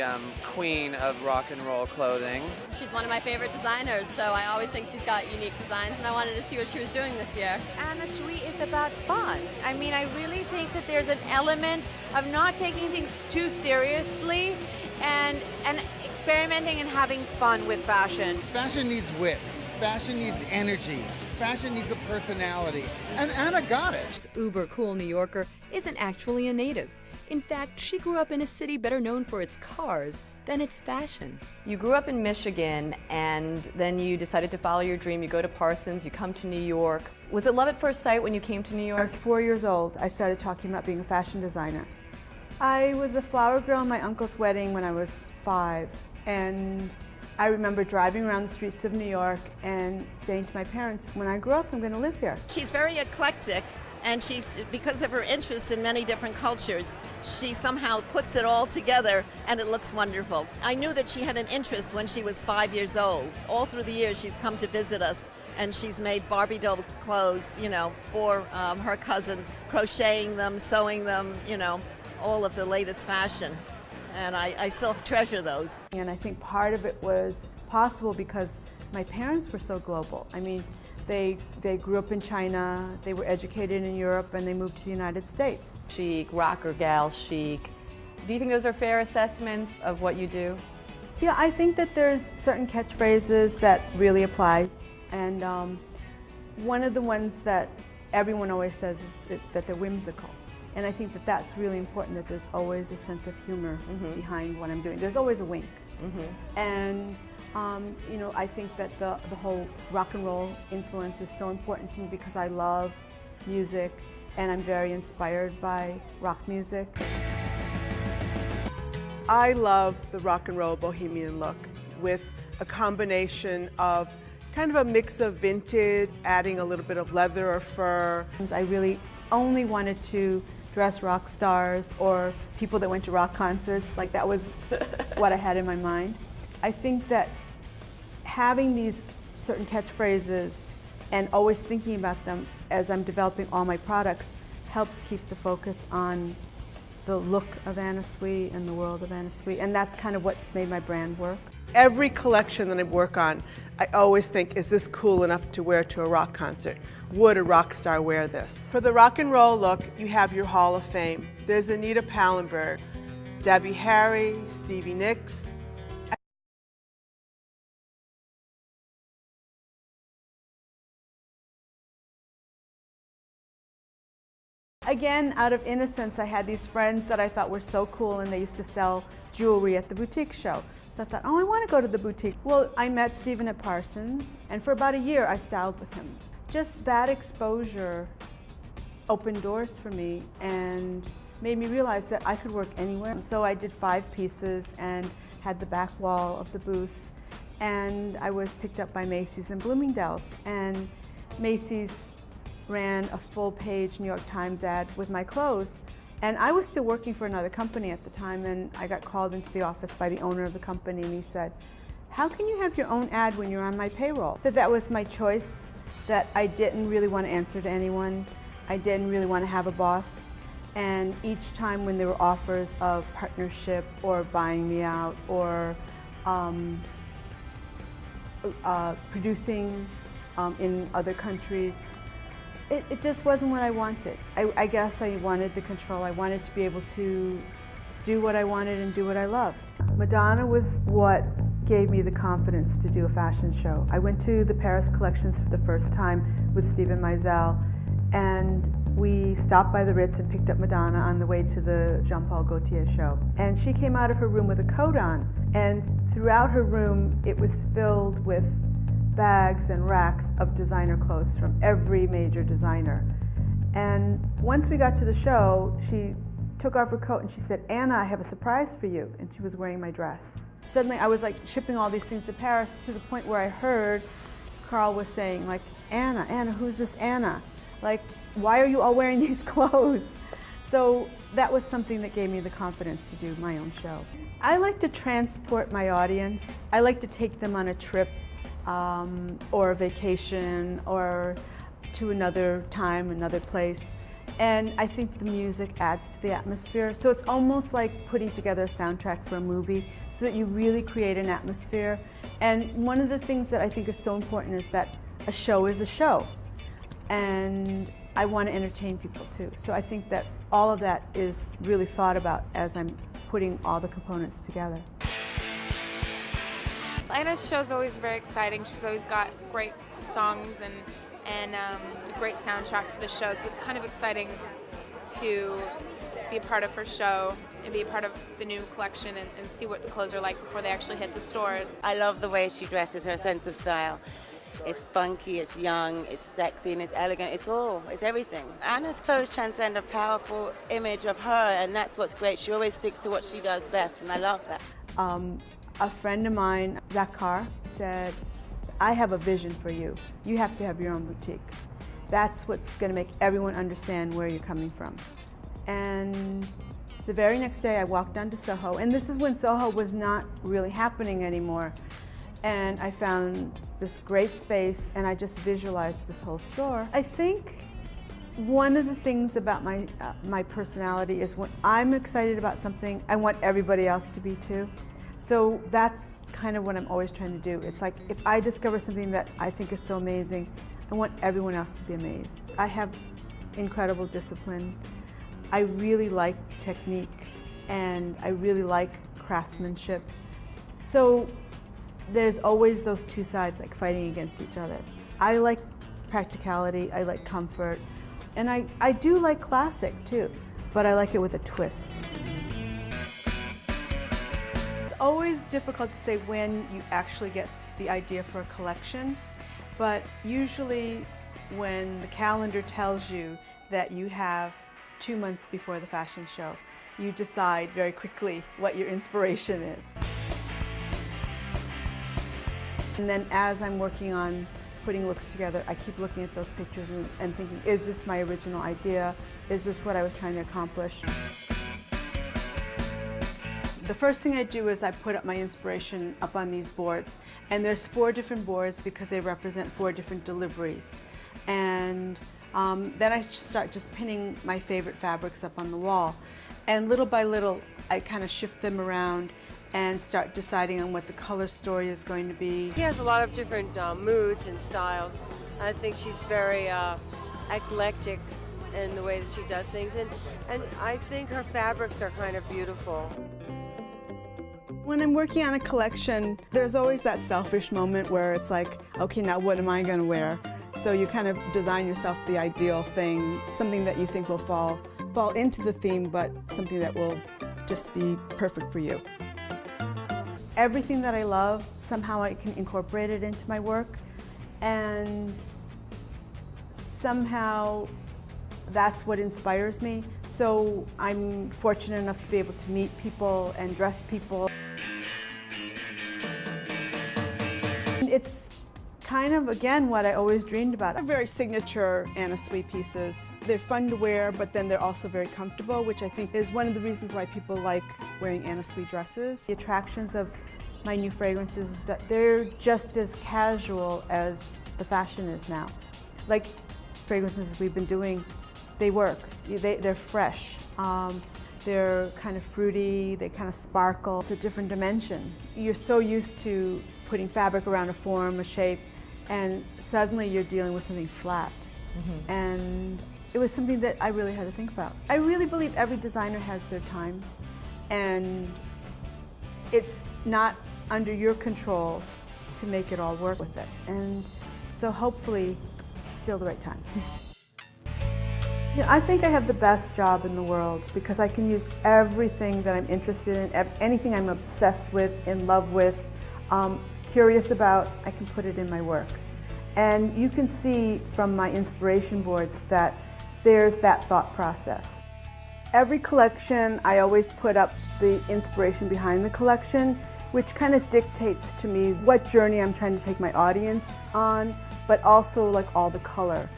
the queen of rock and roll clothing. She's one of my favorite designers, so I always think she's got unique designs, and I wanted to see what she was doing this year. Anna Sui is about fun. I mean, I really think that there's an element of not taking things too seriously and experimenting and having fun with fashion. Fashion needs wit. Fashion needs energy. Fashion needs a personality. And Anna got it. This uber cool New Yorker isn't actually a native. In fact, she grew up in a city better known for its cars than its fashion. You grew up in Michigan, and then you decided to follow your dream. You go to Parsons, you come to New York. Was it love at first sight when you came to New York? I was 4 years old. I started talking about being a fashion designer. I was a flower girl at my uncle's wedding when I was 5, and I remember driving around the streets of New York and saying to my parents, when I grow up, I'm going to live here. She's very eclectic, and because of her interest in many different cultures, she somehow puts it all together, and it looks wonderful. I knew that she had an interest when she was 5 years old. All through the years, she's come to visit us, and she's made Barbie doll clothes, for her cousins, crocheting them, sewing them, all of the latest fashion. And I still treasure those. And I think part of it was possible because my parents were so global. I mean, they grew up in China, they were educated in Europe, and they moved to the United States. Chic, rocker gal chic. Do you think those are fair assessments of what you do? Yeah, I think that there's certain catchphrases that really apply. And one of the ones that everyone always says is that they're whimsical. And I think that that's really important, that there's always a sense of humor behind what I'm doing. There's always a wink. And I think that the whole rock and roll influence is so important to me because I love music and I'm very inspired by rock music. I love the rock and roll bohemian look with a combination of kind of a mix of vintage, adding a little bit of leather or fur. I really only wanted to dress rock stars or people that went to rock concerts. Like, that was what I had in my mind. I think that having these certain catchphrases and always thinking about them as I'm developing all my products helps keep the focus on the look of Anna Sui and the world of Anna Sui, and that's kind of what's made my brand work. Every collection that I work on, I always think, is this cool enough to wear to a rock concert? Would a rock star wear this? For the rock and roll look, you have your Hall of Fame. There's Anita Pallenberg, Debbie Harry, Stevie Nicks. Again, out of innocence, I had these friends that I thought were so cool, and they used to sell jewelry at the boutique show. So I thought, oh, I want to go to the boutique. Well, I met Stephen at Parsons, and for about a year, I styled with him. Just that exposure opened doors for me and made me realize that I could work anywhere. So I did 5 pieces and had the back wall of the booth, and I was picked up by Macy's and Bloomingdale's, and Macy's ran a full-page New York Times ad with my clothes. And I was still working for another company at the time, and I got called into the office by the owner of the company, and he said, how can you have your own ad when you're on my payroll? That was my choice, that I didn't really want to answer to anyone. I didn't really want to have a boss. And each time when there were offers of partnership or buying me out or producing in other countries, it just wasn't what I wanted. I guess I wanted the control. I wanted to be able to do what I wanted and do what I loved. Madonna was what gave me the confidence to do a fashion show. I went to the Paris collections for the first time with Steven Meisel, and we stopped by the Ritz and picked up Madonna on the way to the Jean-Paul Gaultier show. And she came out of her room with a coat on, and throughout her room it was filled with bags and racks of designer clothes from every major designer. And once we got to the show, she took off her coat and she said, Anna, I have a surprise for you. And she was wearing my dress. Suddenly I was like shipping all these things to Paris, to the point where I heard Carl was saying, like, Anna, who's this Anna? Like, why are you all wearing these clothes? So that was something that gave me the confidence to do my own show. I like to transport my audience. I like to take them on a trip or a vacation or to another time, another place. And I think the music adds to the atmosphere. So it's almost like putting together a soundtrack for a movie so that you really create an atmosphere. And one of the things that I think is so important is that a show is a show. And I want to entertain people too. So I think that all of that is really thought about as I'm putting all the components together. Anna's show is always very exciting. She's always got great songs and a great soundtrack for the show. So it's kind of exciting to be a part of her show and be a part of the new collection and see what the clothes are like before they actually hit the stores. I love the way she dresses, her sense of style. It's funky, it's young, it's sexy, and it's elegant. It's everything. Anna's clothes transcend a powerful image of her, and that's what's great. She always sticks to what she does best, and I love that. A friend of mine, Zach Carr, said, I have a vision for you. You have to have your own boutique. That's what's going to make everyone understand where you're coming from. And the very next day I walked down to Soho, and this is when Soho was not really happening anymore. And I found this great space, and I just visualized this whole store. I think one of the things about my personality is when I'm excited about something, I want everybody else to be too. So that's kind of what I'm always trying to do. It's like if I discover something that I think is so amazing, I want everyone else to be amazed. I have incredible discipline. I really like technique, and I really like craftsmanship. So there's always those two sides like fighting against each other. I like practicality, I like comfort, and I do like classic too, but I like it with a twist. It's always difficult to say when you actually get the idea for a collection, but usually when the calendar tells you that you have 2 months before the fashion show, you decide very quickly what your inspiration is. And then as I'm working on putting looks together, I keep looking at those pictures and thinking, is this my original idea? Is this what I was trying to accomplish? The first thing I do is I put up my inspiration up on these boards. And there's 4 different boards because they represent 4 different deliveries. And then I start just pinning my favorite fabrics up on the wall. And little by little, I kind of shift them around and start deciding on what the color story is going to be. She has a lot of different moods and styles. I think she's very eclectic in the way that she does things, and I think her fabrics are kind of beautiful. When I'm working on a collection, there's always that selfish moment where it's like, okay, now what am I going to wear? So you kind of design yourself the ideal thing, something that you think will fall into the theme, but something that will just be perfect for you. Everything that I love, somehow I can incorporate it into my work, and somehow that's what inspires me. So I'm fortunate enough to be able to meet people and dress people. It's kind of, again, what I always dreamed about. They're very signature Anna Sui pieces. They're fun to wear, but then they're also very comfortable, which I think is one of the reasons why people like wearing Anna Sui dresses. The attractions of my new fragrances is that they're just as casual as the fashion is now. Like fragrances we've been doing, they work. They're fresh. They're kind of fruity, they kind of sparkle. It's a different dimension. You're so used to putting fabric around a form, a shape, and suddenly you're dealing with something flat. Mm-hmm. And it was something that I really had to think about. I really believe every designer has their time, and it's not under your control to make it all work with it. And so hopefully it's still the right time. I think I have the best job in the world because I can use everything that I'm interested in, anything I'm obsessed with, in love with, curious about, I can put it in my work. And you can see from my inspiration boards that there's that thought process. Every collection, I always put up the inspiration behind the collection, which kind of dictates to me what journey I'm trying to take my audience on, but also like all the color.